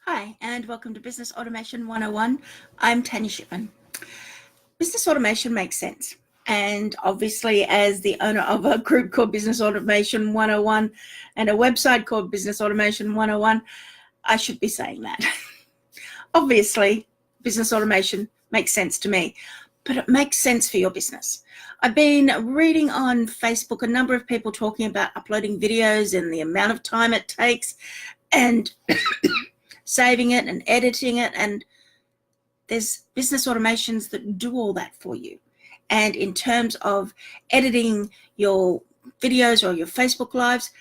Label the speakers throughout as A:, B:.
A: Hi, and welcome to Business Automation 101. I'm Tanya Shipman. Business automation makes sense. And obviously, as the owner of a group called Business Automation 101 and a website called Business Automation 101, I should be saying that. Obviously, business automation makes sense to me, but it makes sense for your business. I've been reading on Facebook a number of people talking about uploading videos and the amount of time it takes and saving it and editing it, and there's business automations that do all that for you. And in terms of editing your videos or your Facebook Lives,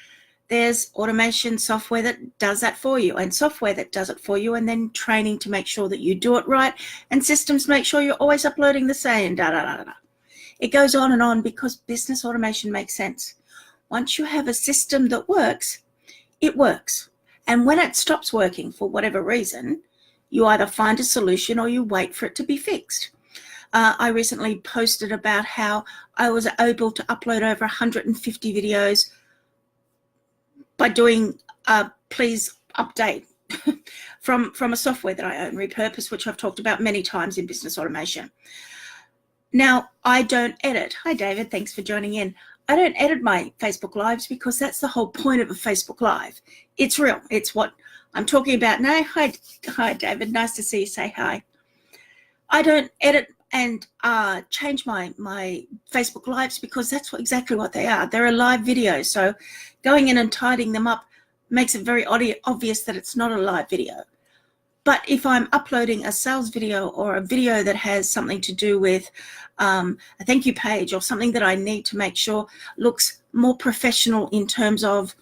A: there's automation software that does that for you, and software that does it for you, and then training to make sure that you do it right, and systems to make sure you're always uploading the same, It goes on and on because business automation makes sense. Once you have a system that works, it works. And when it stops working for whatever reason, you either find a solution or you wait for it to be fixed. I recently posted about how I was able to upload over 150 videos by doing a please update from a software that I own, Repurpose, which I've talked about many times in business automation. Now, I don't edit. Hi, David. Thanks for joining in. I don't edit my Facebook Lives because that's the whole point of a Facebook Live. It's real. It's what I'm talking about now. Hi, David. Nice to see you. Say hi. I don't edit and change my Facebook Lives because that's exactly what they are. They're a live video. So going in and tidying them up makes it very obvious that it's not a live video. But if I'm uploading a sales video or a video that has something to do with a thank you page or something that I need to make sure looks more professional in terms of,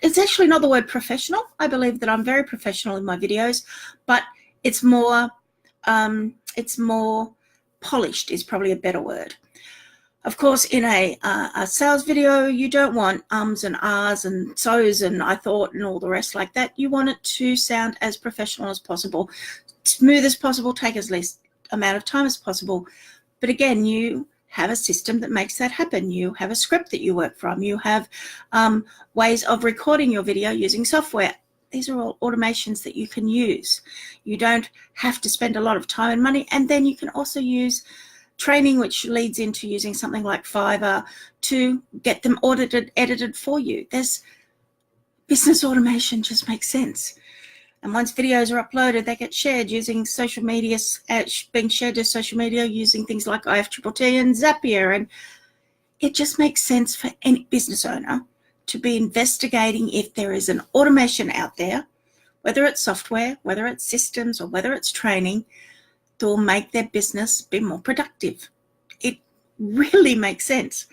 A: it's actually not the word professional. I believe that I'm very professional in my videos, but it's more polished is probably a better word. Of course, in a sales video, you don't want ums and ahs and so's and I thought and all the rest like that. You want it to sound as professional as possible, smooth as possible, take as least amount of time as possible. But again, you have a system that makes that happen. You have a script that you work from. You have ways of recording your video using software. These are all automations that you can use. You don't have to spend a lot of time and money. And then you can also use training, which leads into using something like Fiverr to get them edited for you. There's business automation just makes sense. And once videos are uploaded, they get shared using social media, being shared to social media using things like IFTTT and Zapier. And it just makes sense for any business owner to be investigating if there is an automation out there, whether it's software, whether it's systems, or whether it's training, that will make their business be more productive. It really makes sense.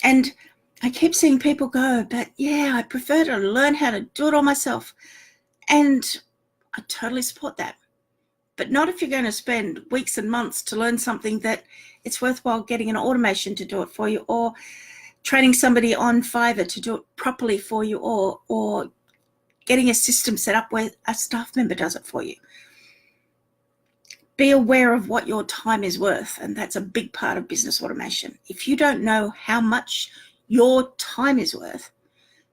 A: And I keep seeing people go, but yeah, I prefer to learn how to do it all myself. And I totally support that. But not if you're going to spend weeks and months to learn something that it's worthwhile getting an automation to do it for you, or training somebody on Fiverr to do it properly for you, or getting a system set up where a staff member does it for you. Be aware of what your time is worth, and that's a big part of business automation. If you don't know how much your time is worth,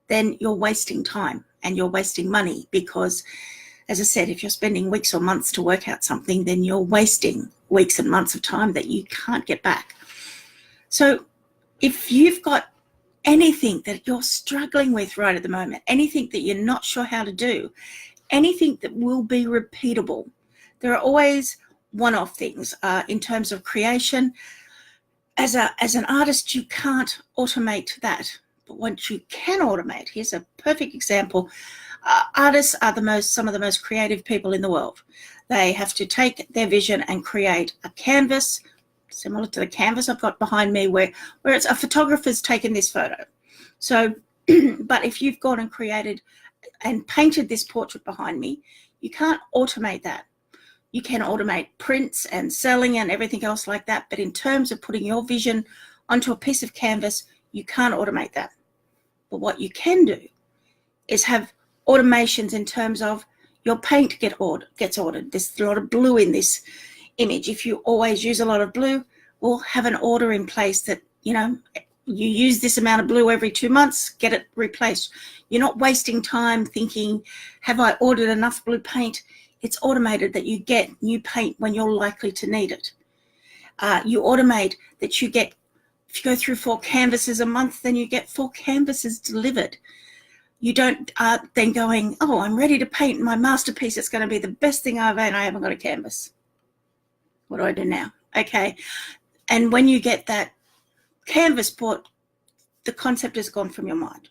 A: then you're wasting time and you're wasting money because, as I said, if you're spending weeks or months to work out something, then you're wasting weeks and months of time that you can't get back. So if you've got anything that you're struggling with right at the moment, anything that you're not sure how to do, anything that will be repeatable, there are always one-off things in terms of creation. As an artist, you can't automate that. But what you can automate, here's a perfect example. Artists are some of the most creative people in the world. They have to take their vision and create a canvas, similar to the canvas I've got behind me, where it's a photographer's taken this photo. So, but if you've gone and created and painted this portrait behind me, you can't automate that. You can automate prints and selling and everything else like that. But in terms of putting your vision onto a piece of canvas, you can't automate that. But what you can do is have automations in terms of your paint gets ordered. There's a lot of blue in this image. If you always use a lot of blue, we'll have an order in place that, you use this amount of blue every 2 months, get it replaced. You're not wasting time thinking, have I ordered enough blue paint? It's automated that you get new paint when you're likely to need it. You automate that you get, if you go through 4 canvases a month, then you get 4 canvases delivered. You don't then going, oh, I'm ready to paint my masterpiece. It's going to be the best thing I've ever, and I haven't got a canvas. What do I do now? Okay. And when you get that canvas bought, the concept is gone from your mind.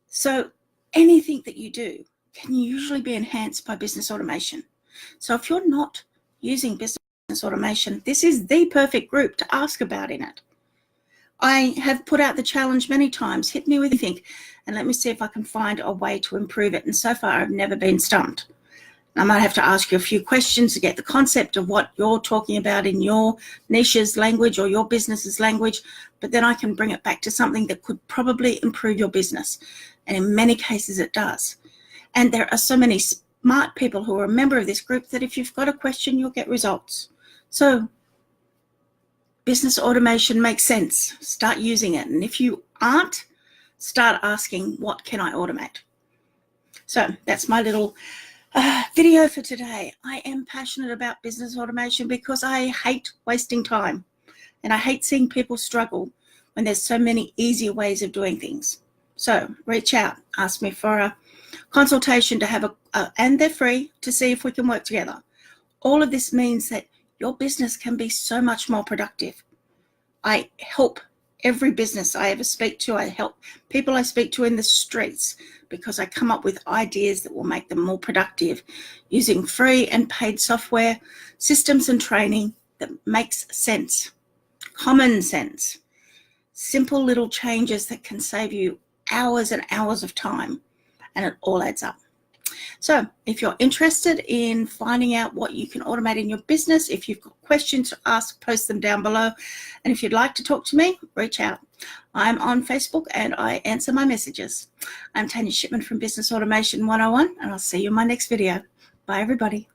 A: So anything that you do can usually be enhanced by business automation. So if you're not using business automation, this is the perfect group to ask about in it. I have put out the challenge many times, hit me with anything, and let me see if I can find a way to improve it. And so far, I've never been stumped. I might have to ask you a few questions to get the concept of what you're talking about in your niche's language or your business's language, but then I can bring it back to something that could probably improve your business. And in many cases, it does. And there are so many smart people who are a member of this group that if you've got a question, you'll get results. So business automation makes sense. Start using it. And if you aren't, start asking, what can I automate? So that's my little video for today. I am passionate about business automation because I hate wasting time. And I hate seeing people struggle when there's so many easier ways of doing things. So reach out, ask me for a consultation to have and they're free, to see if we can work together. All of this means that your business can be so much more productive. I help every business I ever speak to. I help people I speak to in the streets because I come up with ideas that will make them more productive using free and paid software, systems and training that makes sense, common sense, simple little changes that can save you hours and hours of time, and it all adds up. So if you're interested in finding out what you can automate in your business, if you've got questions to ask, post them down below. And if you'd like to talk to me, reach out. I'm on Facebook and I answer my messages. I'm Tanya Shipman from Business Automation 101, and I'll see you in my next video. Bye, everybody.